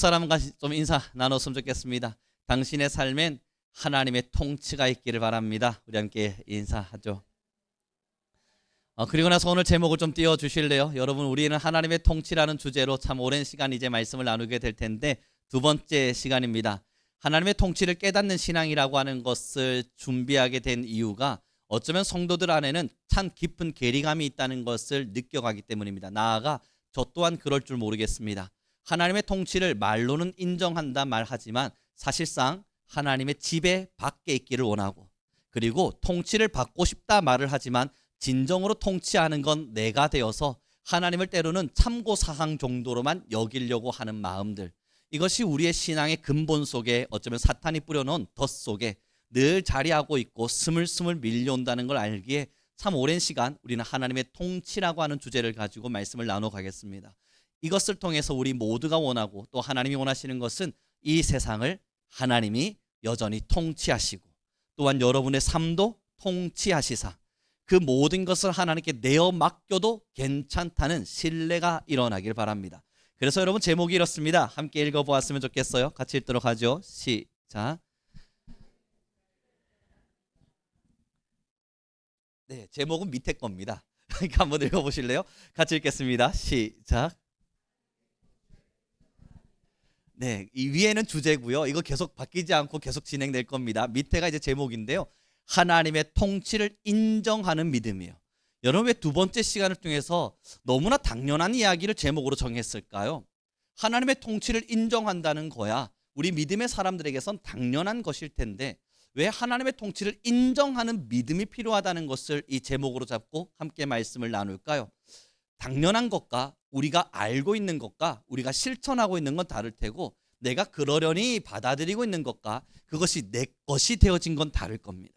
사람과 좀 인사 나눴으면 좋겠습니다. 당신의 삶엔 하나님의 통치가 있기를 바랍니다. 우리 함께 인사하죠. 그리고 나서 오늘 제목을 좀 띄워주실래요? 여러분, 우리는 하나님의 통치라는 주제로 참 오랜 시간 이제 말씀을 나누게 될 텐데 두 번째 시간입니다. 하나님의 통치를 깨닫는 신앙이라고 하는 것을 준비하게 된 이유가 어쩌면 성도들 안에는 참 깊은 괴리감이 있다는 것을 느껴가기 때문입니다. 나아가 저 또한 그럴 줄 모르겠습니다. 하나님의 통치를 말로는 인정한다 말하지만 사실상 하나님의 지배 밖에 있기를 원하고, 그리고 통치를 받고 싶다 말을 하지만 진정으로 통치하는 건 내가 되어서 하나님을 때로는 참고사항 정도로만 여기려고 하는 마음들, 이것이 우리의 신앙의 근본 속에 어쩌면 사탄이 뿌려놓은 덫 속에 늘 자리하고 있고 스물스물 밀려온다는 걸 알기에 참 오랜 시간 우리는 하나님의 통치라고 하는 주제를 가지고 말씀을 나눠가겠습니다. 이것을 통해서 우리 모두가 원하고 또 하나님이 원하시는 것은 이 세상을 하나님이 여전히 통치하시고 또한 여러분의 삶도 통치하시사 그 모든 것을 하나님께 내어 맡겨도 괜찮다는 신뢰가 일어나길 바랍니다. 그래서 여러분, 제목이 이렇습니다. 함께 읽어보았으면 좋겠어요. 같이 읽도록 하죠. 시작. 네, 제목은 밑에 겁니다. 그러니까 한번 읽어보실래요? 같이 읽겠습니다. 시작. 네, 이 위에는 주제고요. 이거 계속 바뀌지 않고 계속 진행될 겁니다. 밑에가 이제 제목인데요. 하나님의 통치를 인정하는 믿음이에요. 여러분, 왜 두 번째 시간을 통해서 너무나 당연한 이야기를 제목으로 정했을까요? 하나님의 통치를 인정한다는 거야 우리 믿음의 사람들에게선 당연한 것일 텐데 왜 하나님의 통치를 인정하는 믿음이 필요하다는 것을 이 제목으로 잡고 함께 말씀을 나눌까요? 당연한 것과 우리가 알고 있는 것과 우리가 실천하고 있는 건 다를 테고, 내가 그러려니 받아들이고 있는 것과 그것이 내 것이 되어진 건 다를 겁니다.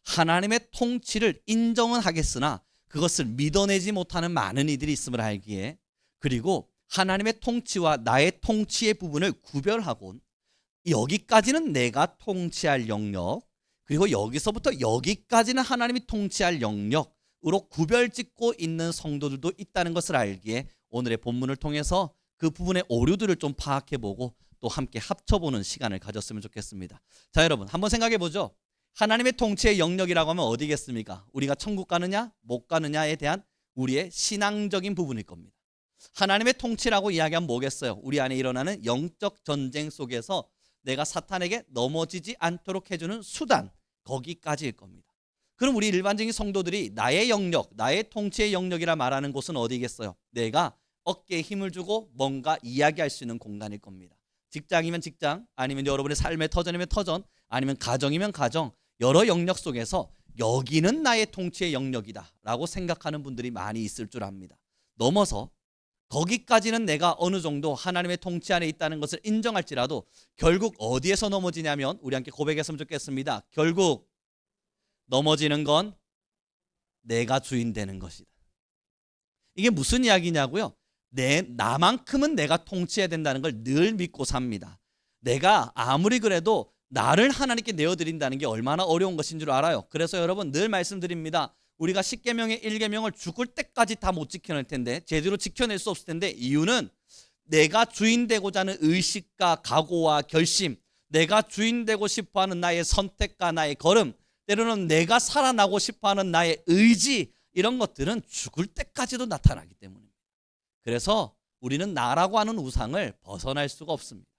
하나님의 통치를 인정은 하겠으나 그것을 믿어내지 못하는 많은 이들이 있음을 알기에, 그리고 하나님의 통치와 나의 통치의 부분을 구별하고 여기까지는 내가 통치할 영역, 그리고 여기서부터 여기까지는 하나님이 통치할 영역으로 구별짓고 있는 성도들도 있다는 것을 알기에 오늘의 본문을 통해서 그 부분의 오류들을 좀 파악해보고 또 함께 합쳐보는 시간을 가졌으면 좋겠습니다. 자, 여러분, 한번 생각해보죠. 하나님의 통치의 영역이라고 하면 어디겠습니까? 우리가 천국 가느냐 못 가느냐에 대한 우리의 신앙적인 부분일 겁니다. 하나님의 통치라고 이야기하면 뭐겠어요? 우리 안에 일어나는 영적 전쟁 속에서 내가 사탄에게 넘어지지 않도록 해주는 수단, 거기까지일 겁니다. 그럼 우리 일반적인 성도들이 나의 영역, 나의 통치의 영역이라 말하는 곳은 어디겠어요? 내가 어깨에 힘을 주고 뭔가 이야기할 수 있는 공간일 겁니다. 직장이면 직장, 아니면 여러분의 삶의 터전이면 터전, 아니면 가정이면 가정, 여러 영역 속에서 여기는 나의 통치의 영역이다 라고 생각하는 분들이 많이 있을 줄 압니다. 넘어서 거기까지는 내가 어느 정도 하나님의 통치 안에 있다는 것을 인정할지라도 결국 어디에서 넘어지냐면, 우리 함께 고백했으면 좋겠습니다. 결국 넘어지는 건 내가 주인 되는 것이다. 이게 무슨 이야기냐고요? 나만큼은 내가 통치해야 된다는 걸 늘 믿고 삽니다. 내가 아무리 그래도 나를 하나님께 내어드린다는 게 얼마나 어려운 것인 줄 알아요. 그래서 여러분, 늘 말씀드립니다. 우리가 10계명의 1계명을 죽을 때까지 다 못 지켜낼 텐데, 제대로 지켜낼 수 없을 텐데, 이유는 내가 주인 되고자 하는 의식과 각오와 결심, 내가 주인 되고 싶어하는 나의 선택과 나의 걸음, 때로는 내가 살아나고 싶어하는 나의 의지, 이런 것들은 죽을 때까지도 나타나기 때문입니다. 그래서 우리는 나라고 하는 우상을 벗어날 수가 없습니다.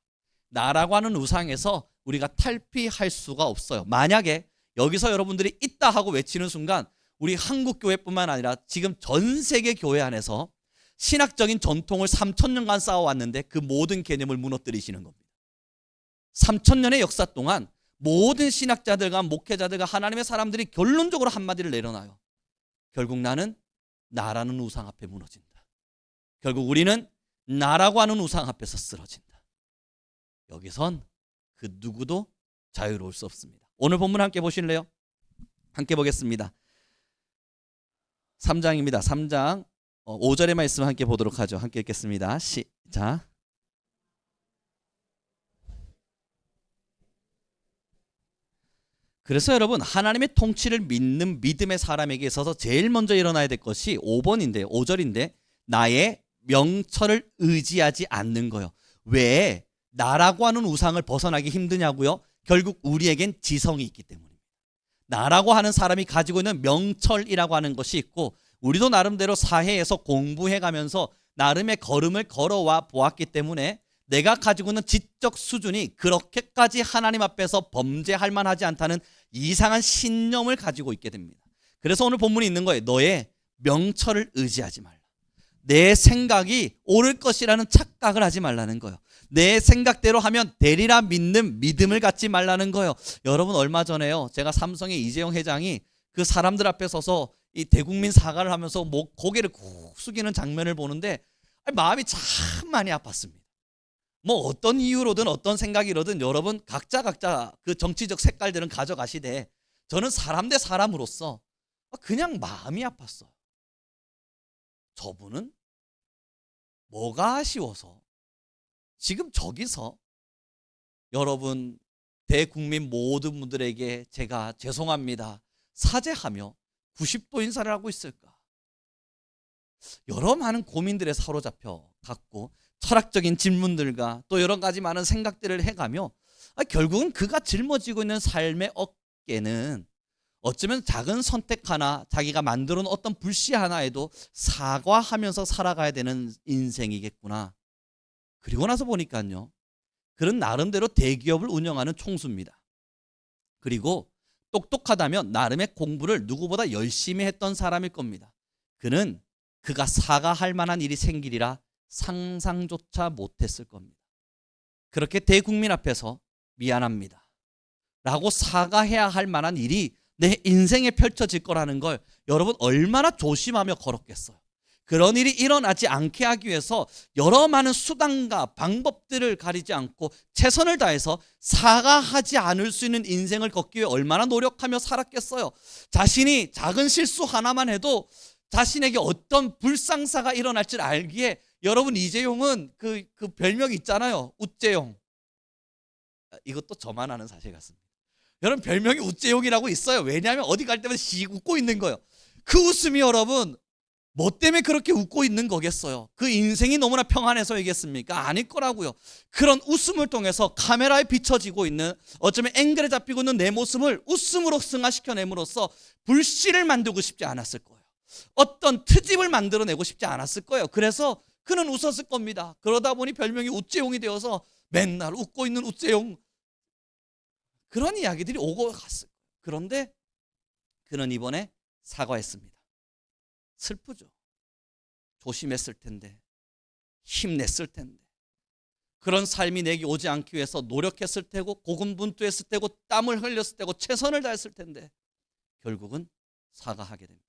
나라고 하는 우상에서 우리가 탈피할 수가 없어요. 만약에 여기서 여러분들이 있다 하고 외치는 순간 우리 한국 교회뿐만 아니라 지금 전 세계 교회 안에서 신학적인 전통을 3000년간 쌓아왔는데 그 모든 개념을 무너뜨리시는 겁니다. 3000년의 역사 동안 모든 신학자들과 목회자들과 하나님의 사람들이 결론적으로 한마디를 내려놔요. 결국 나는 나라는 우상 앞에 무너진다. 결국 우리는 나라고 하는 우상 앞에서 쓰러진다. 여기선 그 누구도 자유로울 수 없습니다. 오늘 본문 함께 보실래요? 함께 보겠습니다. 3장입니다. 3장 5절의 말씀 함께 보도록 하죠. 함께 읽겠습니다. 시작. 그래서 여러분, 하나님의 통치를 믿는 믿음의 사람에게 있어서 제일 먼저 일어나야 될 것이 5번인데 5절인데 나의 명철을 의지하지 않는 거예요. 왜? 나라고 하는 우상을 벗어나기 힘드냐고요? 결국 우리에겐 지성이 있기 때문입니다. 나라고 하는 사람이 가지고 있는 명철이라고 하는 것이 있고, 우리도 나름대로 사회에서 공부해가면서 나름의 걸음을 걸어와 보았기 때문에 내가 가지고 있는 지적 수준이 그렇게까지 하나님 앞에서 범죄할 만하지 않다는 이상한 신념을 가지고 있게 됩니다. 그래서 오늘 본문이 있는 거예요. 너의 명철을 의지하지 말라. 내 생각이 옳을 것이라는 착각을 하지 말라는 거예요. 내 생각대로 하면 되리라 믿는 믿음을 갖지 말라는 거예요. 여러분, 얼마 전에요, 제가 삼성의 이재용 회장이 그 사람들 앞에 서서 이 대국민 사과를 하면서 고개를 푹 숙이는 장면을 보는데 마음이 참 많이 아팠습니다. 뭐 어떤 이유로든 어떤 생각이로든 여러분 각자 그 정치적 색깔들은 가져가시되, 저는 사람 대 사람으로서 그냥 마음이 아팠어요. 저분은 뭐가 아쉬워서 지금 저기서 여러분 대국민 모든 분들에게 제가 죄송합니다 사죄하며 90도 인사를 하고 있을까? 여러 많은 고민들에 사로잡혀 갖고 철학적인 질문들과 또 여러 가지 많은 생각들을 해가며 결국은 그가 짊어지고 있는 삶의 어깨는 어쩌면 작은 선택 하나, 자기가 만들어 놓은 어떤 불씨 하나에도 사과하면서 살아가야 되는 인생이겠구나. 그리고 나서 보니까요, 그런 나름대로 대기업을 운영하는 총수입니다. 그리고 똑똑하다면 나름의 공부를 누구보다 열심히 했던 사람일 겁니다. 그는 그가 사과할 만한 일이 생기리라 상상조차 못했을 겁니다. 그렇게 대국민 앞에서 미안합니다 라고 사과해야 할 만한 일이 내 인생에 펼쳐질 거라는 걸 여러분 얼마나 조심하며 걸었겠어요. 그런 일이 일어나지 않게 하기 위해서 여러 많은 수단과 방법들을 가리지 않고 최선을 다해서 사과하지 않을 수 있는 인생을 걷기 위해 얼마나 노력하며 살았겠어요. 자신이 작은 실수 하나만 해도 자신에게 어떤 불상사가 일어날 줄 알기에, 여러분 이재용은 그 별명이 있잖아요. 웃재용. 이것도 저만 아는 사실 같습니다. 여러분 별명이 웃재용이라고 있어요. 왜냐하면 어디 갈 때마다 씩 웃고 있는 거예요. 그 웃음이 여러분 뭐 때문에 그렇게 웃고 있는 거겠어요? 그 인생이 너무나 평안해서이겠습니까? 아닐 거라고요. 그런 웃음을 통해서 카메라에 비춰지고 있는, 어쩌면 앵글에 잡히고 있는 내 모습을 웃음으로 승화시켜냄으로써 불씨를 만들고 싶지 않았을 거예요. 어떤 트집을 만들어내고 싶지 않았을 거예요. 그래서 그는 웃었을 겁니다. 그러다 보니 별명이 웃재용이 되어서 맨날 웃고 있는 웃재용, 그런 이야기들이 오고 갔어요. 그런데 그는 이번에 사과했습니다. 슬프죠. 조심했을 텐데, 힘냈을 텐데, 그런 삶이 내게 오지 않기 위해서 노력했을 테고 고군분투했을 테고 땀을 흘렸을 테고 최선을 다했을 텐데 결국은 사과하게 됩니다.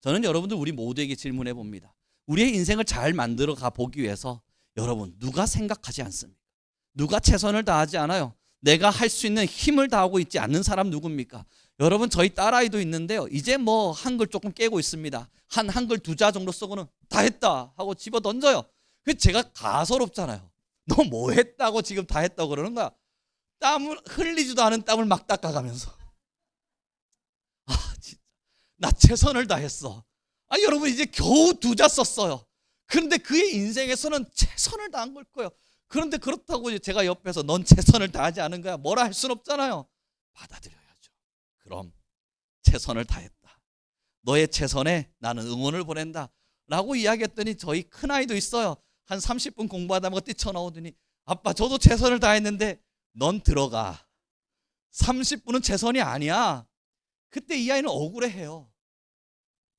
저는 여러분들 우리 모두에게 질문해 봅니다. 우리의 인생을 잘 만들어 가 보기 위해서 여러분 누가 생각하지 않습니까? 누가 최선을 다하지 않아요? 내가 할 수 있는 힘을 다하고 있지 않는 사람 누굽니까? 여러분 저희 딸아이도 있는데요, 이제 뭐 한글 조금 깨고 있습니다. 한 한글 2자 정도 쓰고는 다 했다 하고 집어 던져요. 그래서 제가 가소롭잖아요. 너 뭐 했다고 지금 다 했다고 그러는 거야. 땀을 흘리지도 않은 땀을 막 닦아가면서 진짜 나 최선을 다했어. 여러분 이제 겨우 2자 썼어요. 그런데 그의 인생에서는 최선을 다한 걸 거예요. 그런데 그렇다고 이제 제가 옆에서 넌 최선을 다하지 않은 거야, 뭐라 할 수는 없잖아요. 받아들여야죠. 그럼 최선을 다했다, 너의 최선에 나는 응원을 보낸다 라고 이야기했더니, 저희 큰아이도 있어요. 한 30분 공부하다 뭐 뛰쳐나오더니 아빠 저도 최선을 다했는데 넌 들어가. 30분은 최선이 아니야. 그때 이 아이는 억울해해요.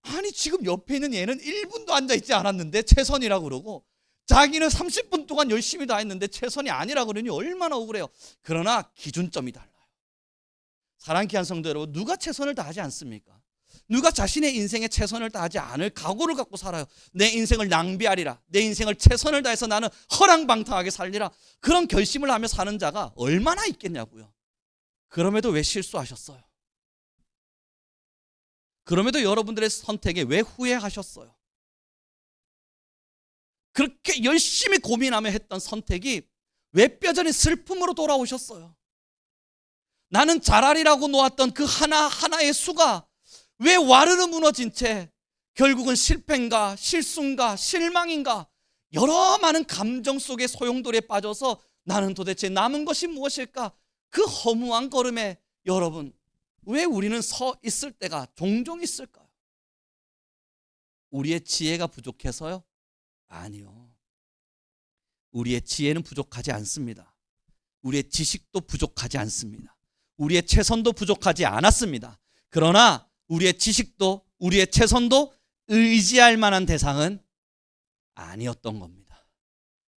아니 지금 옆에 있는 얘는 1분도 앉아있지 않았는데 최선이라고 그러고, 자기는 30분 동안 열심히 다 했는데 최선이 아니라고 그러니 얼마나 억울해요. 그러나 기준점이 달라요. 사랑하는 귀한 성도 여러분, 누가 최선을 다하지 않습니까? 누가 자신의 인생에 최선을 다하지 않을 각오를 갖고 살아요? 내 인생을 낭비하리라, 내 인생을 최선을 다해서 나는 허랑방탕하게 살리라, 그런 결심을 하며 사는 자가 얼마나 있겠냐고요. 그럼에도 왜 실수하셨어요? 그럼에도 여러분들의 선택에 왜 후회하셨어요? 그렇게 열심히 고민하며 했던 선택이 왜 뼈저린 슬픔으로 돌아오셨어요? 나는 잘하리라고 놓았던 그 하나하나의 수가 왜 와르르 무너진 채 결국은 실패인가 실수인가 실망인가 여러 많은 감정 속의 소용돌이에 빠져서 나는 도대체 남은 것이 무엇일까? 그 허무한 걸음에 여러분, 왜 우리는 서 있을 때가 종종 있을까요? 우리의 지혜가 부족해서요? 아니요. 우리의 지혜는 부족하지 않습니다. 우리의 지식도 부족하지 않습니다. 우리의 최선도 부족하지 않았습니다. 그러나 우리의 지식도 우리의 최선도 의지할 만한 대상은 아니었던 겁니다.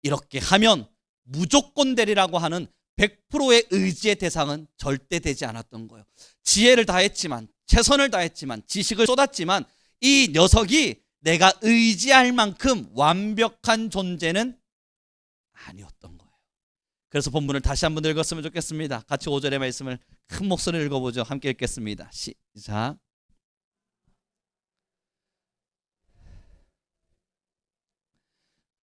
이렇게 하면 무조건 되리라고 하는 100%의 의지의 대상은 절대 되지 않았던 거예요. 지혜를 다했지만, 최선을 다했지만, 지식을 쏟았지만 이 녀석이 내가 의지할 만큼 완벽한 존재는 아니었던 거예요. 그래서 본문을 다시 한번 읽었으면 좋겠습니다. 같이 5절의 말씀을 큰 목소리로 읽어보죠. 함께 읽겠습니다. 시작.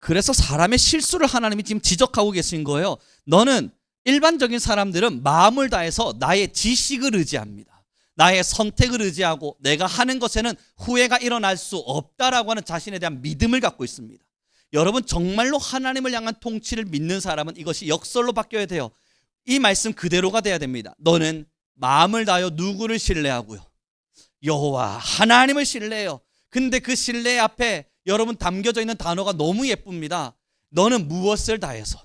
그래서 사람의 실수를 하나님이 지금 지적하고 계신 거예요. 너는 일반적인 사람들은 마음을 다해서 나의 지식을 의지합니다. 나의 선택을 의지하고 내가 하는 것에는 후회가 일어날 수 없다라고 하는 자신에 대한 믿음을 갖고 있습니다. 여러분, 정말로 하나님을 향한 통치를 믿는 사람은 이것이 역설로 바뀌어야 돼요. 이 말씀 그대로가 돼야 됩니다. 너는 마음을 다하여 누구를 신뢰하고요? 여호와 하나님을 신뢰해요. 근데 그 신뢰 앞에 여러분 담겨져 있는 단어가 너무 예쁩니다. 너는 무엇을 다해서?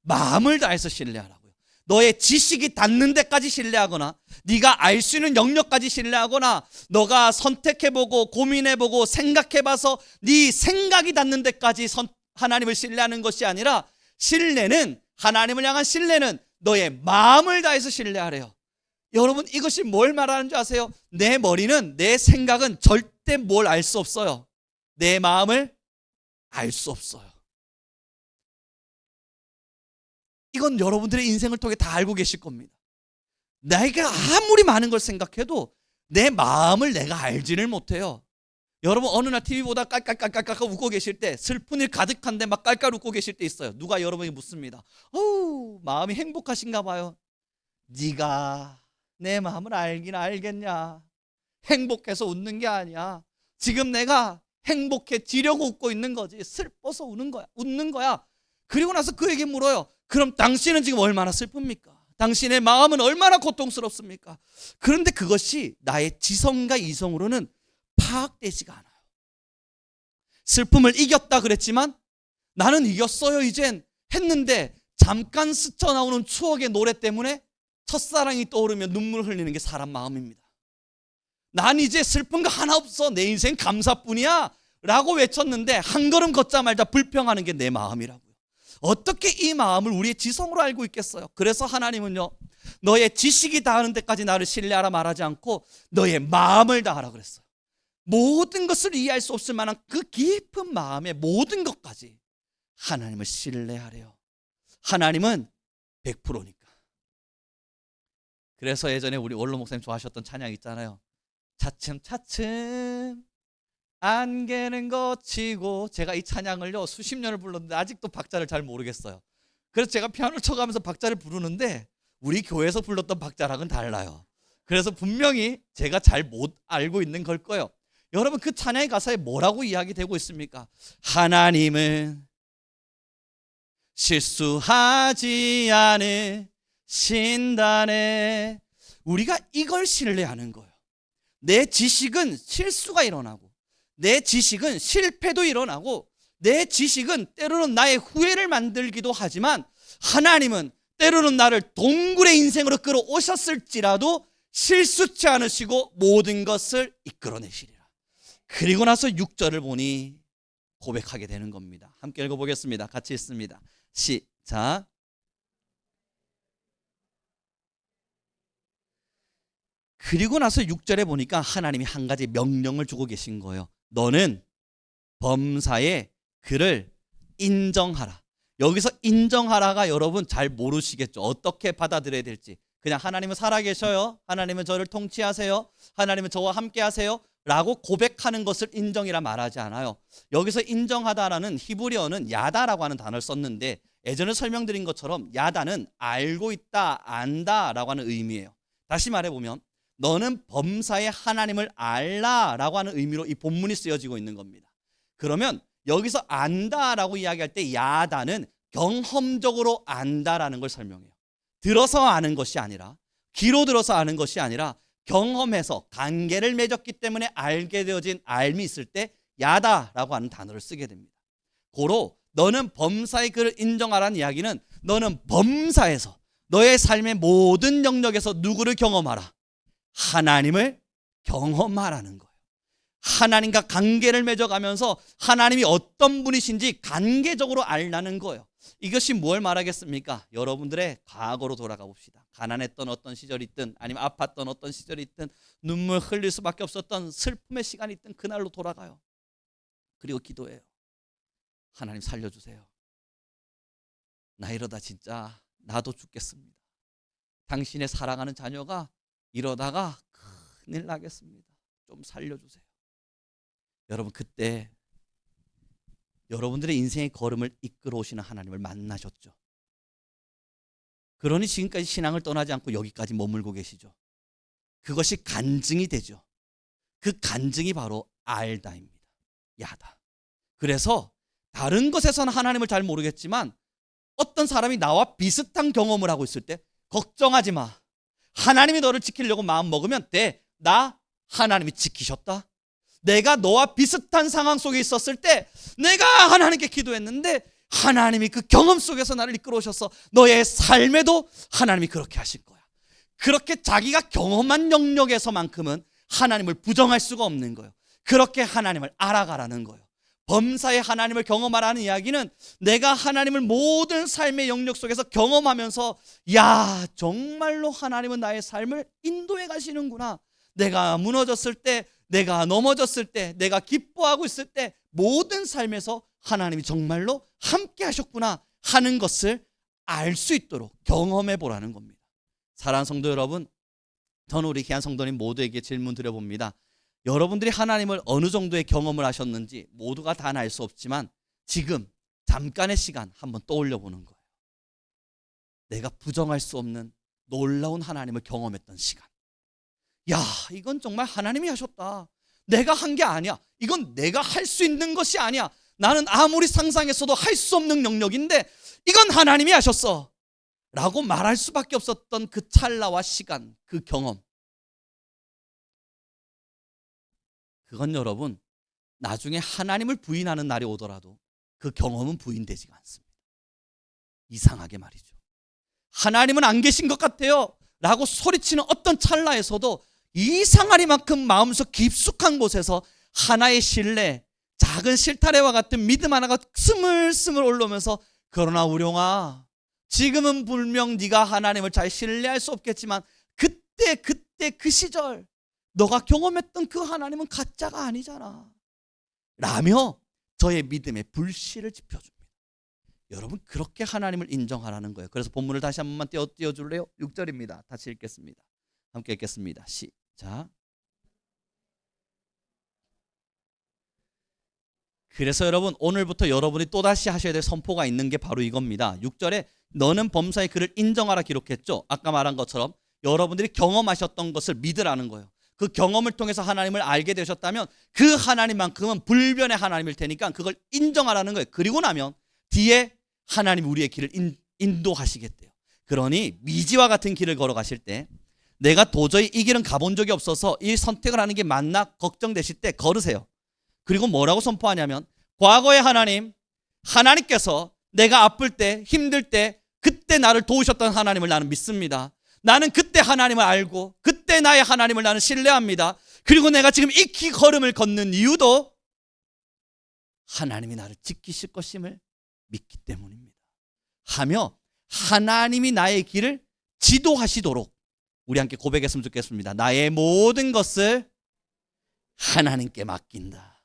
마음을 다해서 신뢰하라고요. 너의 지식이 닿는 데까지 신뢰하거나 네가 알 수 있는 영역까지 신뢰하거나 너가 선택해보고 고민해보고 생각해봐서 네 생각이 닿는 데까지 하나님을 신뢰하는 것이 아니라 신뢰는, 하나님을 향한 신뢰는 너의 마음을 다해서 신뢰하래요. 여러분, 이것이 뭘 말하는 줄 아세요? 내 머리는, 내 생각은 절대 뭘 알 수 없어요. 내 마음을 알 수 없어요. 이건 여러분들의 인생을 통해 다 알고 계실 겁니다. 내가 아무리 많은 걸 생각해도 내 마음을 내가 알지를 못해요. 여러분, 어느 날 TV 보다 깔깔깔깔깔 웃고 계실 때, 슬픈 일 가득한데 막 깔깔 웃고 계실 때 있어요. 누가 여러분에게 묻습니다. 마음이 행복하신가 봐요. 네가 내 마음을 알긴 알겠냐? 행복해서 웃는 게 아니야. 지금 내가 행복해지려고 웃고 있는 거지. 슬퍼서 웃는 거야. 그리고 나서 그에게 물어요. 그럼 당신은 지금 얼마나 슬픕니까? 당신의 마음은 얼마나 고통스럽습니까? 그런데 그것이 나의 지성과 이성으로는 파악되지가 않아요. 슬픔을 이겼다 그랬지만 나는 이겼어요 이젠 했는데 잠깐 스쳐 나오는 추억의 노래 때문에 첫사랑이 떠오르면 눈물 흘리는 게 사람 마음입니다. 난 이제 슬픈 거 하나 없어. 내 인생 감사뿐이야 라고 외쳤는데 한 걸음 걷자마자 불평하는 게 내 마음이라고요. 어떻게 이 마음을 우리의 지성으로 알고 있겠어요? 그래서 하나님은요, 너의 지식이 닿는 데까지 나를 신뢰하라 말하지 않고 너의 마음을 다하라 그랬어요. 모든 것을 이해할 수 없을 만한 그 깊은 마음의 모든 것까지 하나님을 신뢰하래요. 하나님은 100%니까. 그래서 예전에 우리 원로 목사님 좋아하셨던 찬양 있잖아요. 차츰차츰 안개는 거치고. 제가 이 찬양을요 수십 년을 불렀는데 아직도 박자를 잘 모르겠어요. 그래서 제가 피아노를 쳐가면서 박자를 부르는데 우리 교회에서 불렀던 박자랑은 달라요. 그래서 분명히 제가 잘 못 알고 있는 걸 거예요. 여러분, 그 찬양의 가사에 뭐라고 이야기되고 있습니까? 하나님은 실수하지 않으신다네. 우리가 이걸 신뢰하는 거예요. 내 지식은 실수가 일어나고, 내 지식은 실패도 일어나고, 내 지식은 때로는 나의 후회를 만들기도 하지만 하나님은 때로는 나를 동굴의 인생으로 끌어오셨을지라도 실수치 않으시고 모든 것을 이끌어내시리라. 그리고 나서 6절을 보니 고백하게 되는 겁니다. 함께 읽어보겠습니다. 같이 읽습니다. 시작. 그리고 나서 6절에 보니까 하나님이 한 가지 명령을 주고 계신 거예요. 너는 범사에 그를 인정하라. 여기서 인정하라가 여러분 잘 모르시겠죠. 어떻게 받아들여야 될지. 그냥 하나님은 살아계셔요, 하나님은 저를 통치하세요, 하나님은 저와 함께 하세요 라고 고백하는 것을 인정이라 말하지 않아요. 여기서 인정하다라는 히브리어는 야다라고 하는 단어를 썼는데, 예전에 설명드린 것처럼 야다는 알고 있다, 안다라고 하는 의미예요. 다시 말해보면 너는 범사에 하나님을 알라라고 하는 의미로 이 본문이 쓰여지고 있는 겁니다. 그러면 여기서 안다라고 이야기할 때 야다는 경험적으로 안다라는 걸 설명해요. 들어서 아는 것이 아니라, 귀로 들어서 아는 것이 아니라 경험해서 관계를 맺었기 때문에 알게 되어진 알미 있을 때 야다라고 하는 단어를 쓰게 됩니다. 고로 너는 범사의 그를 인정하라는 이야기는 너는 범사에서 너의 삶의 모든 영역에서 누구를 경험하라? 하나님을 경험하라는 거예요. 하나님과 관계를 맺어가면서 하나님이 어떤 분이신지 관계적으로 알라는 거예요. 이것이 뭘 말하겠습니까? 여러분들의 과거로 돌아가 봅시다. 가난했던 어떤 시절이 있든 아니면 아팠던 어떤 시절이 있든 눈물 흘릴 수밖에 없었던 슬픔의 시간이 있든 그날로 돌아가요. 그리고 기도해요. 하나님 살려주세요. 나 이러다 진짜 나도 죽겠습니다. 당신의 사랑하는 자녀가 이러다가 큰일 나겠습니다. 좀 살려주세요. 여러분, 그때 여러분들의 인생의 걸음을 이끌어 오시는 하나님을 만나셨죠. 그러니 지금까지 신앙을 떠나지 않고 여기까지 머물고 계시죠. 그것이 간증이 되죠. 그 간증이 바로 알다입니다. 야다. 그래서 다른 것에서는 하나님을 잘 모르겠지만 어떤 사람이 나와 비슷한 경험을 하고 있을 때 걱정하지 마. 하나님이 너를 지키려고 마음 먹으면 돼. 나 하나님이 지키셨다. 내가 너와 비슷한 상황 속에 있었을 때 내가 하나님께 기도했는데 하나님이 그 경험 속에서 나를 이끌어 오셔서 너의 삶에도 하나님이 그렇게 하실 거야. 그렇게 자기가 경험한 영역에서만큼은 하나님을 부정할 수가 없는 거예요. 그렇게 하나님을 알아가라는 거예요. 범사의 하나님을 경험하라는 이야기는 내가 하나님을 모든 삶의 영역 속에서 경험하면서 야, 정말로 하나님은 나의 삶을 인도해 가시는구나. 내가 무너졌을 때, 내가 넘어졌을 때, 내가 기뻐하고 있을 때 모든 삶에서 하나님이 정말로 함께 하셨구나 하는 것을 알 수 있도록 경험해 보라는 겁니다. 사랑하는 성도 여러분, 저는 우리 귀한 성도님 모두에게 질문 드려봅니다. 여러분들이 하나님을 어느 정도의 경험을 하셨는지 모두가 다 알 수 없지만 지금 잠깐의 시간 한번 떠올려 보는 거예요. 내가 부정할 수 없는 놀라운 하나님을 경험했던 시간. 야, 이건 정말 하나님이 하셨다. 내가 한 게 아니야. 이건 내가 할 수 있는 것이 아니야. 나는 아무리 상상했어도 할 수 없는 영역인데 이건 하나님이 하셨어 라고 말할 수밖에 없었던 그 찰나와 시간, 그 경험. 그건 여러분, 나중에 하나님을 부인하는 날이 오더라도 그 경험은 부인되지가 않습니다. 이상하게 말이죠. 하나님은 안 계신 것 같아요 라고 소리치는 어떤 찰나에서도 이상하리만큼 마음속 깊숙한 곳에서 하나의 신뢰, 작은 실타래와 같은 믿음 하나가 스물스물 올라오면서 그러나 우룡아, 지금은 분명 네가 하나님을 잘 신뢰할 수 없겠지만 그때 그 시절 너가 경험했던 그 하나님은 가짜가 아니잖아 라며 저의 믿음의 불씨를 지펴줍니다. 여러분, 그렇게 하나님을 인정하라는 거예요. 그래서 본문을 다시 한 번만 띄워줄래요? 6절입니다. 다시 읽겠습니다. 함께 읽겠습니다. 시작. 그래서 여러분, 오늘부터 여러분이 또다시 하셔야 될 선포가 있는 게 바로 이겁니다. 6절에 너는 범사의 그를 인정하라 기록했죠. 아까 말한 것처럼 여러분들이 경험하셨던 것을 믿으라는 거예요. 그 경험을 통해서 하나님을 알게 되셨다면 그 하나님만큼은 불변의 하나님일 테니까 그걸 인정하라는 거예요. 그리고 나면 뒤에 하나님이 우리의 길을 인도하시겠대요. 그러니 미지와 같은 길을 걸어가실 때 내가 도저히 이 길은 가본 적이 없어서 이 선택을 하는 게 맞나 걱정되실 때 걸으세요. 그리고 뭐라고 선포하냐면 과거의 하나님께서 내가 아플 때, 힘들 때 그때 나를 도우셨던 하나님을 나는 믿습니다. 나는 그때 하나님을 알고 그때 나의 하나님을 나는 신뢰합니다. 그리고 내가 지금 이 걸음을 걷는 이유도 하나님이 나를 지키실 것임을 믿기 때문입니다 하며 하나님이 나의 길을 지도하시도록 우리 함께 고백했으면 좋겠습니다. 나의 모든 것을 하나님께 맡긴다.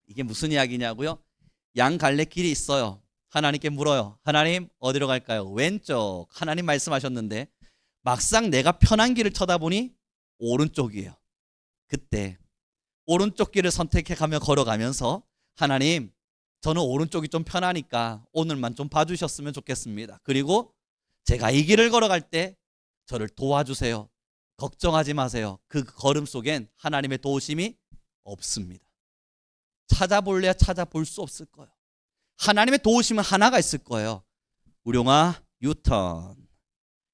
이게 무슨 이야기냐고요? 양갈래길이 있어요. 하나님께 물어요. 하나님, 어디로 갈까요? 왼쪽. 하나님 말씀하셨는데 막상 내가 편한 길을 쳐다보니 오른쪽이에요. 그때 오른쪽 길을 선택해 가며 걸어가면서 하나님, 저는 오른쪽이 좀 편하니까 오늘만 좀 봐주셨으면 좋겠습니다. 그리고 제가 이 길을 걸어갈 때 저를 도와주세요. 걱정하지 마세요. 그 걸음 속엔 하나님의 도우심이 없습니다. 찾아볼래야 찾아볼 수 없을 거예요. 하나님의 도우심은 하나가 있을 거예요. 우룡아 유턴.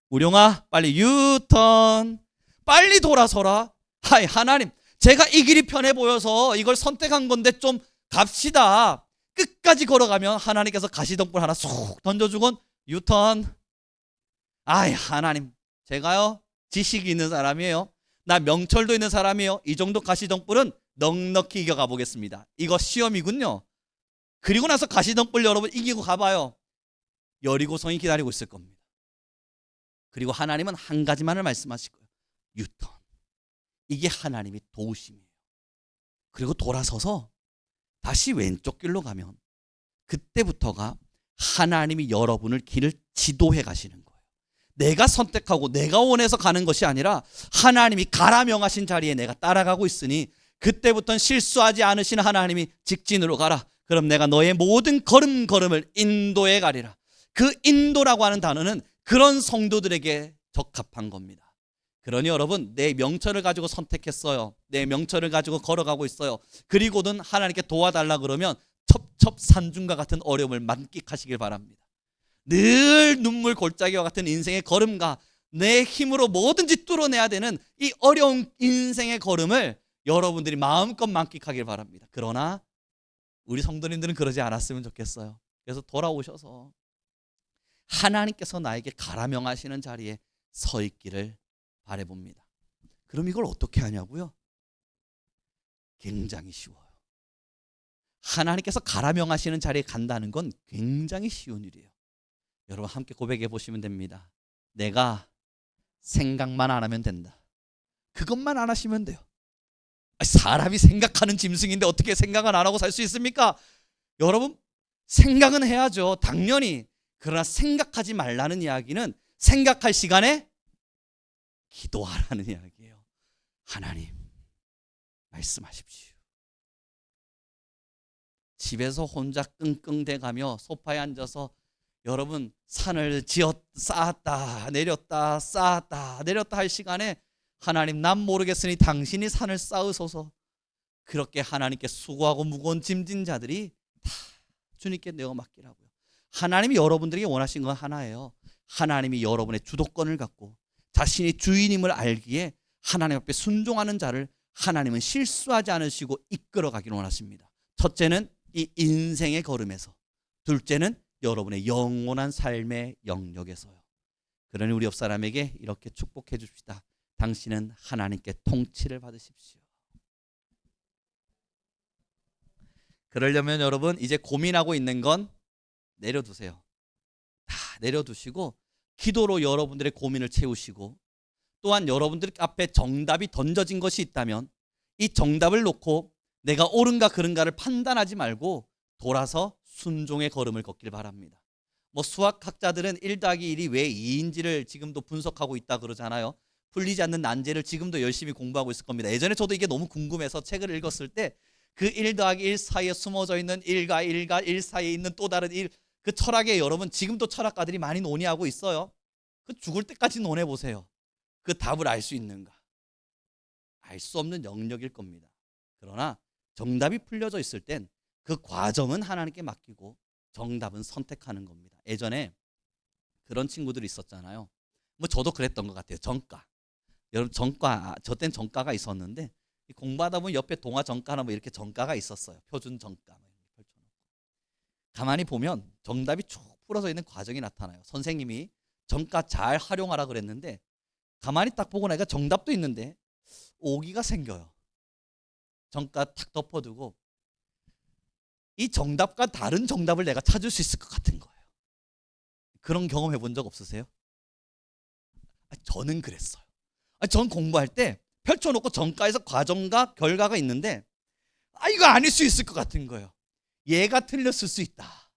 우룡아 빨리 유턴. 빨리 돌아서라. 하이 하나님, 제가 이 길이 편해 보여서 이걸 선택한 건데 좀 갑시다. 끝까지 걸어가면 하나님께서 가시덤불 하나 쏙 던져주곤 유턴. 아이 하나님, 제가요 지식이 있는 사람이에요. 나 명철도 있는 사람이에요. 이 정도 가시덤불은 넉넉히 이겨가 보겠습니다. 이거 시험이군요. 그리고 나서 가시덤불 여러분 이기고 가봐요. 여리고성이 기다리고 있을 겁니다. 그리고 하나님은 한 가지만을 말씀하실 거예요. 유턴. 이게 하나님의 도우심이에요. 그리고 돌아서서 다시 왼쪽 길로 가면 그때부터가 하나님이 여러분을 길을 지도해 가시는 거예요. 내가 선택하고 내가 원해서 가는 것이 아니라 하나님이 가라 명하신 자리에 내가 따라가고 있으니 그때부터는 실수하지 않으시는 하나님이 직진으로 가라. 그럼 내가 너의 모든 걸음걸음을 인도해 가리라. 그 인도라고 하는 단어는 그런 성도들에게 적합한 겁니다. 그러니 여러분, 내 명철을 가지고 선택했어요. 내 명철을 가지고 걸어가고 있어요. 그리고는 하나님께 도와달라 그러면 첩첩산중과 같은 어려움을 만끽하시길 바랍니다. 늘 눈물 골짜기와 같은 인생의 걸음과 내 힘으로 뭐든지 뚫어내야 되는 이 어려운 인생의 걸음을 여러분들이 마음껏 만끽하길 바랍니다. 그러나 우리 성도님들은 그러지 않았으면 좋겠어요. 그래서 돌아오셔서 하나님께서 나에게 가라 명하시는 자리에 서 있기를 바라봅니다. 그럼 이걸 어떻게 하냐고요? 굉장히 쉬워요. 하나님께서 가라 명하시는 자리에 간다는 건 굉장히 쉬운 일이에요. 여러분 함께 고백해 보시면 됩니다. 내가 생각만 안 하면 된다. 그것만 안 하시면 돼요. 사람이 생각하는 짐승인데 어떻게 생각은 안 하고 살 수 있습니까? 여러분 생각은 해야죠. 당연히. 그러나 생각하지 말라는 이야기는 생각할 시간에 기도하라는 이야기예요. 하나님 말씀하십시오. 집에서 혼자 끙끙대가며 소파에 앉아서 여러분 산을 쌓았다 내렸다 쌓았다 내렸다 할 시간에 하나님 난 모르겠으니 당신이 산을 쌓으소서. 그렇게 하나님께 수고하고 무거운 짐진 자들이 다 주님께 내어 맡기라고요. 하나님이 여러분들에게 원하신 건 하나예요. 하나님이 여러분의 주도권을 갖고 자신이 주인임을 알기에 하나님 앞에 순종하는 자를 하나님은 실수하지 않으시고 이끌어가기를 원하십니다. 첫째는 이 인생의 걸음에서, 둘째는 여러분의 영원한 삶의 영역에서요. 그러니 우리 옆 사람에게 이렇게 축복해 줍시다. 당신은 하나님께 통치를 받으십시오. 그러려면 여러분 이제 고민하고 있는 건 내려두세요. 다 내려두시고 기도로 여러분들의 고민을 채우시고, 또한 여러분들 앞에 정답이 던져진 것이 있다면 이 정답을 놓고 내가 옳은가 그른가를 판단하지 말고 돌아서 순종의 걸음을 걷길 바랍니다. 수학학자들은 1 더하기 1이 왜 2인지를 지금도 분석하고 있다 그러잖아요. 풀리지 않는 난제를 지금도 열심히 공부하고 있을 겁니다. 예전에 저도 이게 너무 궁금해서 책을 읽었을 때 그 1 더하기 1 사이에 숨어져 있는 1과 1과 1 사이에 있는 또 다른 1, 그 철학에 여러분 지금도 철학가들이 많이 논의하고 있어요. 그 죽을 때까지 논해보세요. 그 답을 알 수 있는가? 알 수 없는 영역일 겁니다. 그러나 정답이 풀려져 있을 땐 그 과정은 하나님께 맡기고 정답은 선택하는 겁니다. 예전에 그런 친구들이 있었잖아요. 저도 그랬던 것 같아요. 전과. 여러분 전과, 저 땐 전과가 있었는데 공부하다 보면 옆에 동화 전과나 이렇게 전과가 있었어요. 표준 전과. 가만히 보면 정답이 쭉 풀어져 있는 과정이 나타나요. 선생님이 전과 잘 활용하라 그랬는데 가만히 딱 보고 나니까 정답도 있는데 오기가 생겨요. 전과 탁 덮어두고 이 정답과 다른 정답을 내가 찾을 수 있을 것 같은 거예요. 그런 경험 해본 적 없으세요? 저는 그랬어요. 전 공부할 때 펼쳐놓고 전과에서 과정과 결과가 있는데 이거 아닐 수 있을 것 같은 거예요. 얘가 틀렸을 수 있다.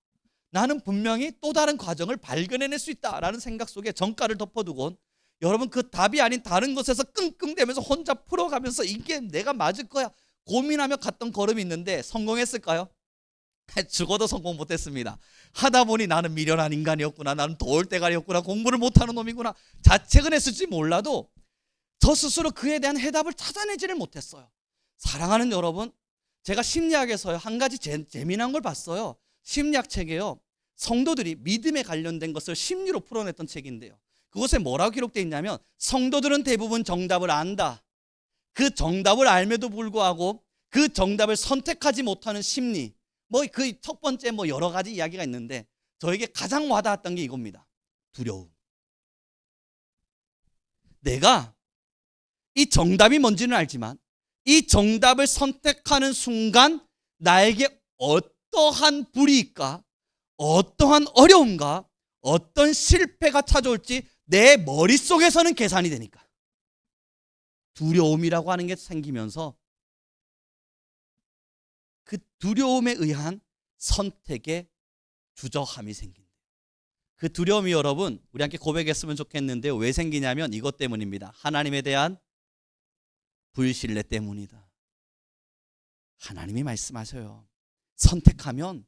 나는 분명히 또 다른 과정을 발견해낼 수 있다라는 생각 속에 전과를 덮어두곤 여러분 그 답이 아닌 다른 것에서 끙끙대면서 혼자 풀어가면서 이게 내가 맞을 거야 고민하며 갔던 걸음이 있는데 성공했을까요? 죽어도 성공 못했습니다. 하다 보니 나는 미련한 인간이었구나, 나는 도울 대가리였구나, 공부를 못하는 놈이구나 자책은 했을지 몰라도 저 스스로 그에 대한 해답을 찾아내지를 못했어요. 사랑하는 여러분, 제가 심리학에서요 한 가지 재미난 걸 봤어요. 심리학 책에요 성도들이 믿음에 관련된 것을 심리로 풀어냈던 책인데요, 그것에 뭐라고 기록되어 있냐면 성도들은 대부분 정답을 안다. 그 정답을 알면도 불구하고 그 정답을 선택하지 못하는 심리, 뭐 그 첫 번째 뭐 여러 가지 이야기가 있는데 저에게 가장 와닿았던 게 이겁니다. 두려움. 내가 이 정답이 뭔지는 알지만 이 정답을 선택하는 순간 나에게 어떠한 불이익과 어떠한 어려움과 어떤 실패가 찾아올지 내 머릿속에서는 계산이 되니까 두려움이라고 하는 게 생기면서 그 두려움에 의한 선택의 주저함이 생긴다. 그 두려움이 여러분 우리 함께 고백했으면 좋겠는데요, 왜 생기냐면 이것 때문입니다. 하나님에 대한 불신뢰 때문이다. 하나님이 말씀하셔요. 선택하면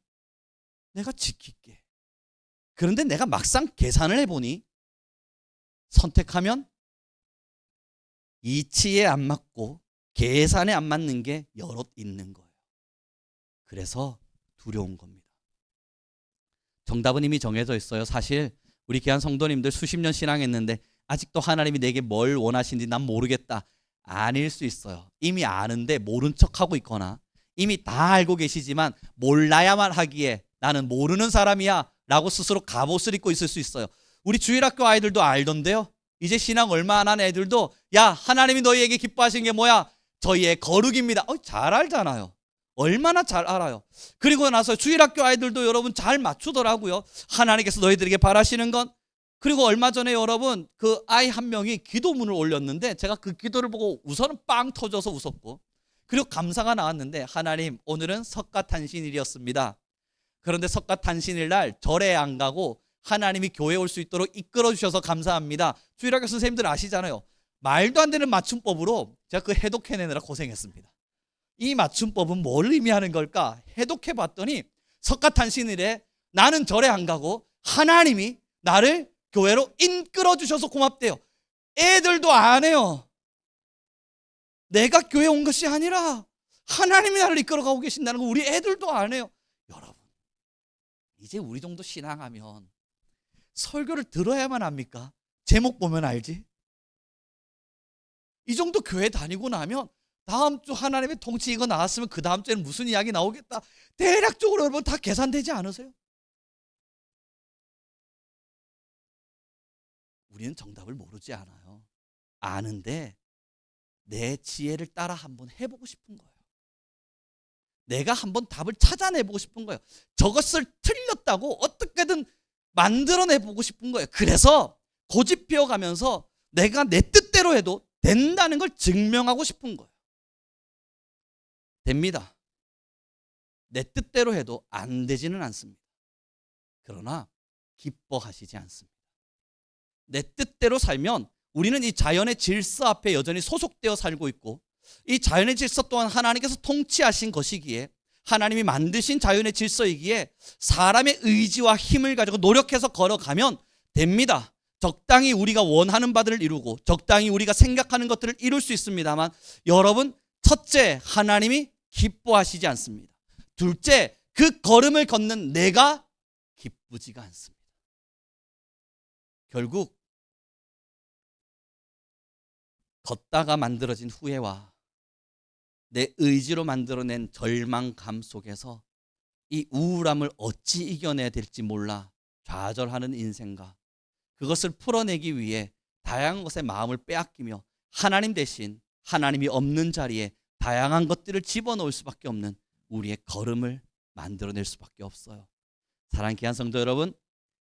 내가 지킬게. 그런데 내가 막상 계산을 해보니 선택하면 이치에 안 맞고 계산에 안 맞는 게 여럿 있는 거예요. 그래서 두려운 겁니다. 정답은 이미 정해져 있어요. 사실 우리 귀한 성도님들 수십 년 신앙했는데 아직도 하나님이 내게 뭘 원하시는지 난 모르겠다. 아닐 수 있어요. 이미 아는데 모른 척하고 있거나 이미 다 알고 계시지만 몰라야만 하기에 나는 모르는 사람이야 라고 스스로 갑옷을 입고 있을 수 있어요. 우리 주일학교 아이들도 알던데요, 이제 신앙 얼마 안 한 애들도 야 하나님이 너희에게 기뻐하시는 게 뭐야? 저희의 거룩입니다. 잘 알잖아요. 얼마나 잘 알아요. 그리고 나서 주일학교 아이들도 여러분 잘 맞추더라고요. 하나님께서 너희들에게 바라시는 건. 그리고 얼마 전에 여러분 그 아이 한 명이 기도문을 올렸는데 제가 그 기도를 보고 우선은 빵 터져서 웃었고, 그리고 감사가 나왔는데 하나님 오늘은 석가탄신일이었습니다. 그런데 석가탄신일 날 절에 안 가고 하나님이 교회에 올 수 있도록 이끌어 주셔서 감사합니다. 주일학교 선생님들 아시잖아요. 말도 안 되는 맞춤법으로 제가 그 해독해내느라 고생했습니다. 이 맞춤법은 뭘 의미하는 걸까? 해독해 봤더니 석가탄신일에 나는 절에 안 가고 하나님이 나를 교회로 이끌어 주셔서 고맙대요. 애들도 안 해요. 내가 교회 온 것이 아니라 하나님이 나를 이끌어가고 계신다는 거 우리 애들도 안 해요. 여러분 이제 우리 정도 신앙하면 설교를 들어야만 합니까? 제목 보면 알지? 이 정도 교회 다니고 나면 다음 주 하나님의 통치 이거 나왔으면 그 다음 주에는 무슨 이야기 나오겠다. 대략적으로 여러분 다 계산되지 않으세요? 우리는 정답을 모르지 않아요. 아는데 내 지혜를 따라 한번 해보고 싶은 거예요. 내가 한번 답을 찾아내보고 싶은 거예요. 저것을 틀렸다고 어떻게든 만들어내보고 싶은 거예요. 그래서 고집 피워가면서 내가 내 뜻대로 해도 된다는 걸 증명하고 싶은 거예요. 됩니다. 내 뜻대로 해도 안 되지는 않습니다. 그러나 기뻐하시지 않습니다. 내 뜻대로 살면 우리는 이 자연의 질서 앞에 여전히 소속되어 살고 있고, 이 자연의 질서 또한 하나님께서 통치하신 것이기에 하나님이 만드신 자연의 질서이기에 사람의 의지와 힘을 가지고 노력해서 걸어가면 됩니다. 적당히 우리가 원하는 바들을 이루고 적당히 우리가 생각하는 것들을 이룰 수 있습니다만, 여러분 첫째 하나님이 기뻐하시지 않습니다. 둘째 그 걸음을 걷는 내가 기쁘지가 않습니다. 결국 걷다가 만들어진 후회와 내 의지로 만들어낸 절망감 속에서 이 우울함을 어찌 이겨내야 될지 몰라 좌절하는 인생과 그것을 풀어내기 위해 다양한 것에 마음을 빼앗기며 하나님 대신 하나님이 없는 자리에 다양한 것들을 집어넣을 수밖에 없는 우리의 걸음을 만들어낼 수밖에 없어요. 사랑하는 귀한 성도 여러분,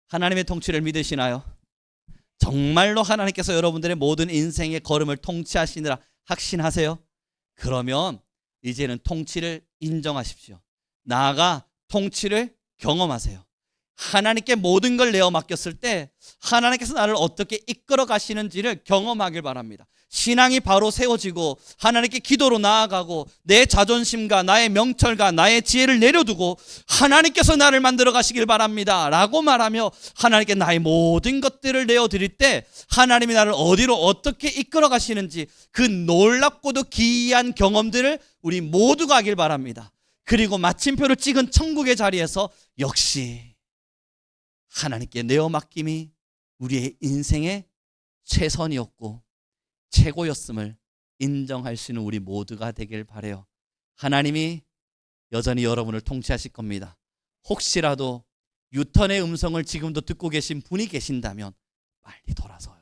하나님의 통치를 믿으시나요? 정말로 하나님께서 여러분들의 모든 인생의 걸음을 통치하시느라 확신하세요? 그러면 이제는 통치를 인정하십시오. 나아가 통치를 경험하세요. 하나님께 모든 걸 내어 맡겼을 때 하나님께서 나를 어떻게 이끌어 가시는지를 경험하길 바랍니다. 신앙이 바로 세워지고 하나님께 기도로 나아가고 내 자존심과 나의 명철과 나의 지혜를 내려두고 하나님께서 나를 만들어 가시길 바랍니다 라고 말하며 하나님께 나의 모든 것들을 내어드릴 때 하나님이 나를 어디로 어떻게 이끌어 가시는지 그 놀랍고도 기이한 경험들을 우리 모두가 하길 바랍니다. 그리고 마침표를 찍은 천국의 자리에서 역시 하나님께 내어 맡김이 우리의 인생의 최선이었고 최고였음을 인정할 수 있는 우리 모두가 되길 바라요. 하나님이 여전히 여러분을 통치하실 겁니다. 혹시라도 유턴의 음성을 지금도 듣고 계신 분이 계신다면 빨리 돌아서요.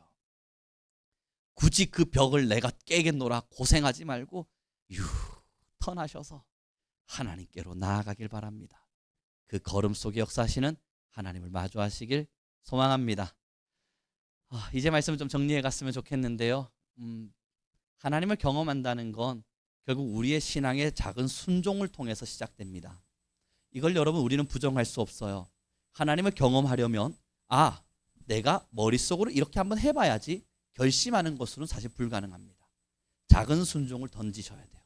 굳이 그 벽을 내가 깨겠노라 고생하지 말고 유턴하셔서 하나님께로 나아가길 바랍니다. 그 걸음 속에 역사하시는 하나님을 마주하시길 소망합니다. 이제 말씀을 좀 정리해 갔으면 좋겠는데요. 하나님을 경험한다는 건 결국 우리의 신앙의 작은 순종을 통해서 시작됩니다. 이걸 여러분 우리는 부정할 수 없어요. 하나님을 경험하려면 내가 머릿속으로 이렇게 한번 해봐야지 결심하는 것으로는 사실 불가능합니다. 작은 순종을 던지셔야 돼요.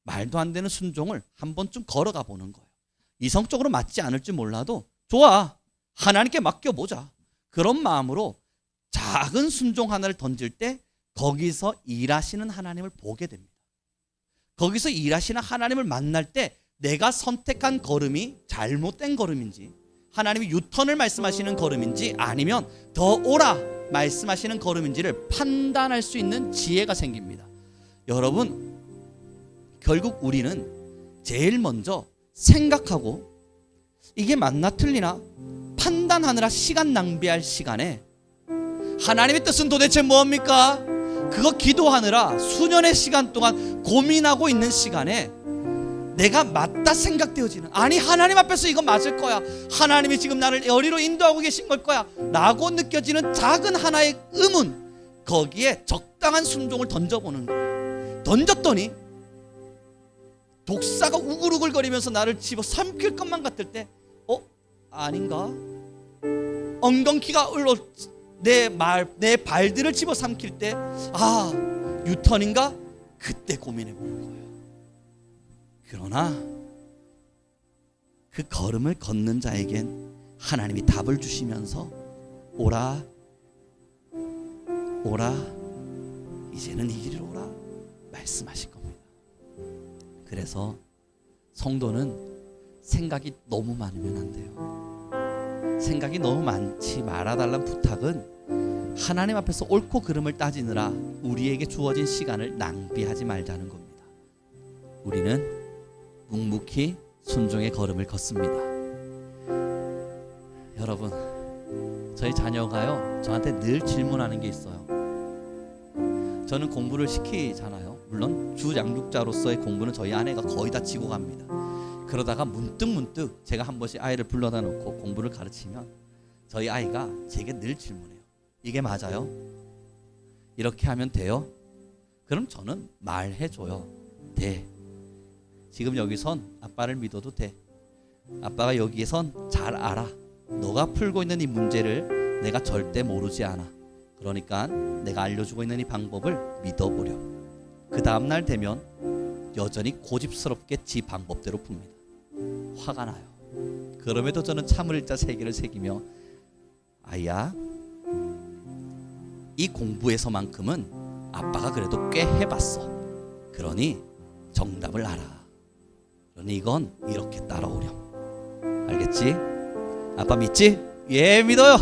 말도 안 되는 순종을 한 번쯤 걸어가 보는 거예요. 이성적으로 맞지 않을지 몰라도 좋아, 하나님께 맡겨보자. 그런 마음으로 작은 순종 하나를 던질 때 거기서 일하시는 하나님을 보게 됩니다. 거기서 일하시는 하나님을 만날 때 내가 선택한 걸음이 잘못된 걸음인지 하나님이 유턴을 말씀하시는 걸음인지 아니면 더 오라 말씀하시는 걸음인지를 판단할 수 있는 지혜가 생깁니다. 여러분, 결국 우리는 제일 먼저 생각하고 이게 맞나 틀리나 판단하느라 시간 낭비할 시간에 하나님의 뜻은 도대체 뭡니까? 그거 기도하느라 수년의 시간 동안 고민하고 있는 시간에 내가 맞다 생각되어지는, 아니 하나님 앞에서 이거 맞을 거야, 하나님이 지금 나를 여리로 인도하고 계신 걸 거야 라고 느껴지는 작은 하나의 의문, 거기에 적당한 순종을 던져보는 거예요. 던졌더니 독사가 우글우글거리면서 나를 집어 삼킬 것만 같을 때 아닌가? 엉겅퀴가 흘러 내 발들을 집어 삼킬 때 유턴인가? 그때 고민해보는 거예요. 그러나 그 걸음을 걷는 자에겐 하나님이 답을 주시면서 오라 이제는 이 길로 오라 말씀하실 겁니다. 그래서 성도는 생각이 너무 많으면 안 돼요. 생각이 너무 많지 말아달라는 부탁은 하나님 앞에서 옳고 그름을 따지느라 우리에게 주어진 시간을 낭비하지 말자는 겁니다. 우리는 묵묵히 순종의 걸음을 걷습니다. 여러분, 저희 자녀가요 저한테 늘 질문하는 게 있어요. 저는 공부를 시키잖아요. 물론 주양육자로서의 공부는 저희 아내가 거의 다 지고 갑니다. 그러다가 문득 제가 한 번씩 아이를 불러다 놓고 공부를 가르치면 저희 아이가 제게 늘 질문해요. 이게 맞아요? 이렇게 하면 돼요? 그럼 저는 말해줘요. 돼. 지금 여기선 아빠를 믿어도 돼. 아빠가 여기선 잘 알아. 너가 풀고 있는 이 문제를 내가 절대 모르지 않아. 그러니까 내가 알려주고 있는 이 방법을 믿어보려. 그 다음날 되면 여전히 고집스럽게 지 방법대로 풉니다. 화가 나요. 그럼에도 저는 참을자 3개를 새기며 아이야, 이 공부에서만큼은 아빠가 그래도 꽤 해봤어. 그러니 정답을 알아. 그러니 이건 이렇게 따라오렴. 알겠지? 아빠 믿지? 예, 믿어요.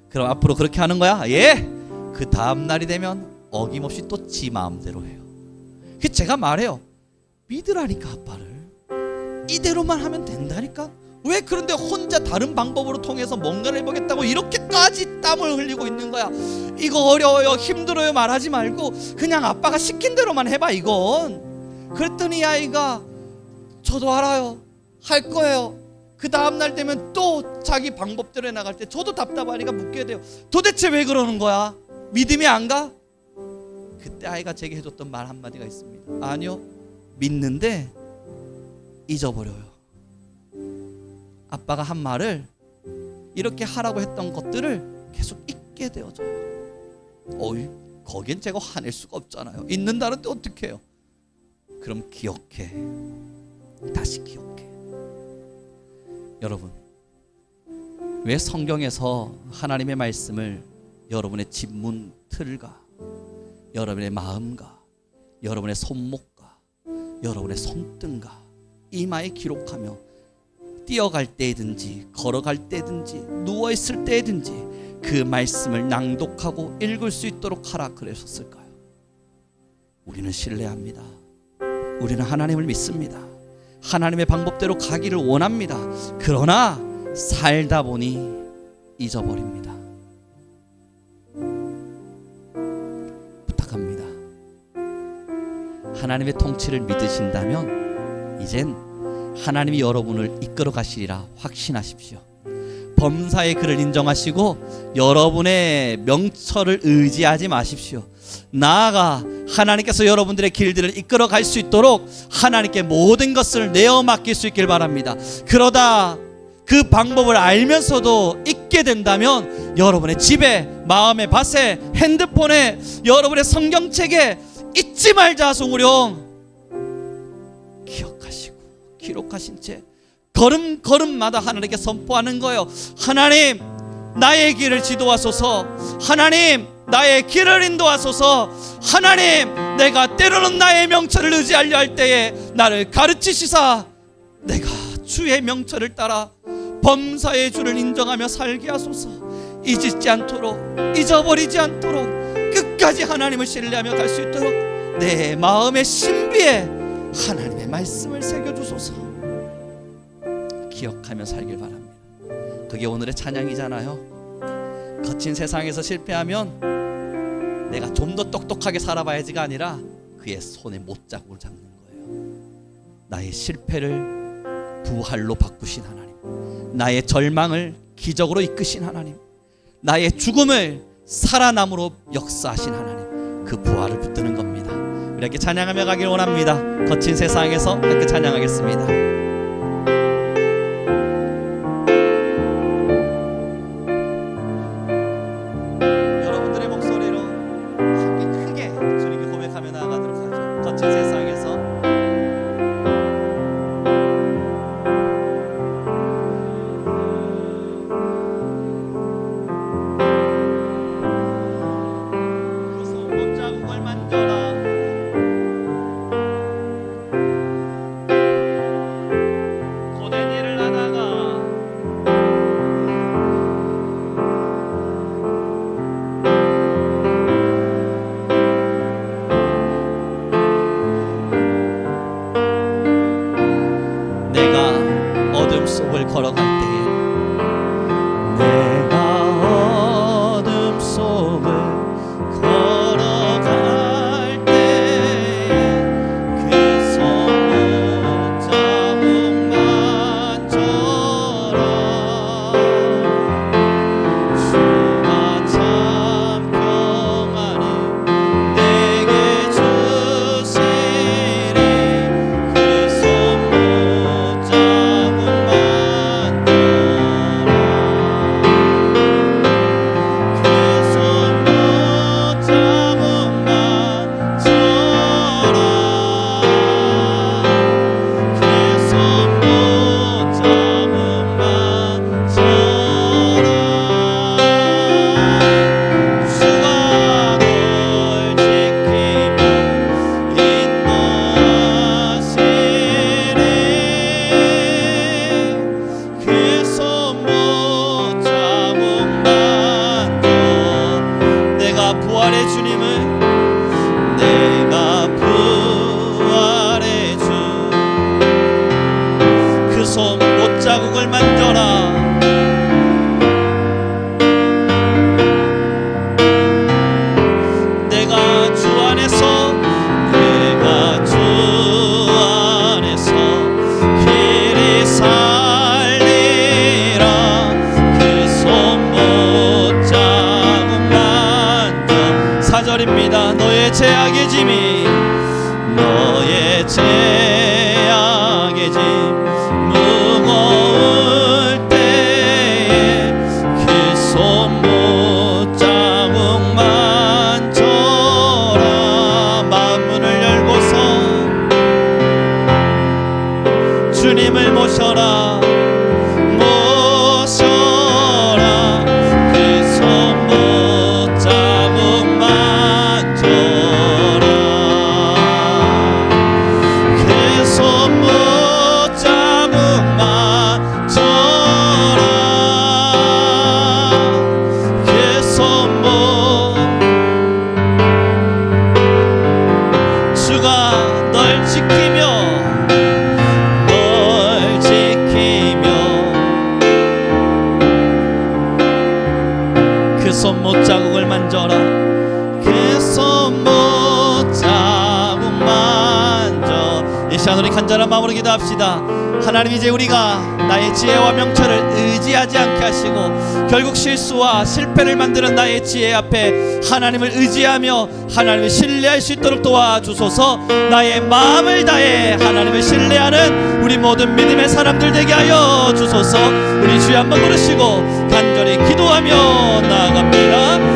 그럼 앞으로 그렇게 하는 거야? 예. 그 다음 날이 되면 어김없이 또 지 마음대로 해요. 제가 말해요. 믿으라니까 아빠를. 이대로만 하면 된다니까. 왜 그런데 혼자 다른 방법으로 통해서 뭔가를 해보겠다고 이렇게까지 땀을 흘리고 있는 거야. 이거 어려워요, 힘들어요 말하지 말고 그냥 아빠가 시킨 대로만 해봐 이건. 그랬더니 아이가 저도 알아요, 할 거예요. 그 다음날 되면 또 자기 방법대로 해나갈 때 저도 답답하니까 묻게 돼요. 도대체 왜 그러는 거야? 믿음이 안 가? 그때 아이가 제게 해줬던 말 한마디가 있습니다. 아니요, 믿는데 잊어버려요. 아빠가 한 말을 이렇게 하라고 했던 것들을 계속 잊게 되어져요. 어이, 거긴 제가 화낼 수가 없잖아요. 잊는다는데 어떻게 해요? 그럼 기억해. 다시 기억해. 여러분, 왜 성경에서 하나님의 말씀을 여러분의 집문 틀과 여러분의 마음과 여러분의 손목과 여러분의 손등과 이마에 기록하며 뛰어갈 때든지 걸어갈 때든지 누워있을 때든지 그 말씀을 낭독하고 읽을 수 있도록 하라 그러셨을까요? 우리는 신뢰합니다. 우리는 하나님을 믿습니다. 하나님의 방법대로 가기를 원합니다. 그러나 살다 보니 잊어버립니다. 부탁합니다. 하나님의 통치를 믿으신다면 이젠 하나님이 여러분을 이끌어 가시리라 확신하십시오. 범사의 그를 인정하시고 여러분의 명철을 의지하지 마십시오. 나아가 하나님께서 여러분들의 길들을 이끌어 갈 수 있도록 하나님께 모든 것을 내어 맡길 수 있길 바랍니다. 그러다 그 방법을 알면서도 잊게 된다면 여러분의 집에, 마음의 밭에, 핸드폰에, 여러분의 성경책에 잊지 말자 송우령 기억하시고 기록하신 채 걸음걸음마다 하나님께 선포하는 거예요. 하나님, 나의 길을 지도하소서. 하나님, 나의 길을 인도하소서. 하나님, 내가 때로는 나의 명철을 의지하려 할 때에 나를 가르치시사 내가 주의 명철을 따라 범사의 주를 인정하며 살게 하소서. 잊지 않도록, 잊어버리지 않도록 끝까지 하나님을 신뢰하며 갈 수 있도록 내 마음의 신비에 하나님의 말씀을 새겨주소서. 기억하며 살길 바랍니다. 그게 오늘의 찬양이잖아요. 거친 세상에서 실패하면 내가 좀 더 똑똑하게 살아봐야지가 아니라 그의 손에 못자국을 잡는 거예요. 나의 실패를 부활로 바꾸신 하나님, 나의 절망을 기적으로 이끄신 하나님, 나의 죽음을 살아남으로 역사하신 하나님, 그 부활을 붙드는 겁니다. 우리 이렇게 찬양하며 가길 원합니다. 거친 세상에서 함께 찬양하겠습니다. 걸어갈 때에 내가 어둠 속을 걸어갈 때에 그 손 못자국만 줘라. 주가 참 평안을 내게 주시리. 그 손 부활의 주님을 내가 부활의 주 그 손 못자국을 만져라. 내가 주 안에서 길이 살리라. 그 손 못자국 만져. 4절입니다. 너의 죄악의 짐이 무거울 시간 우리 간절한 마음으로 기도합시다. 하나님, 이제 우리가 나의 지혜와 명철을 의지하지 않게 하시고 결국 실수와 실패를 만드는 나의 지혜 앞에 하나님을 의지하며 하나님을 신뢰할 수 있도록 도와주소서. 나의 마음을 다해 하나님을 신뢰하는 우리 모든 믿음의 사람들 되게 하여 주소서. 우리 주여 한번 부르시고 간절히 기도하며 나아갑니다.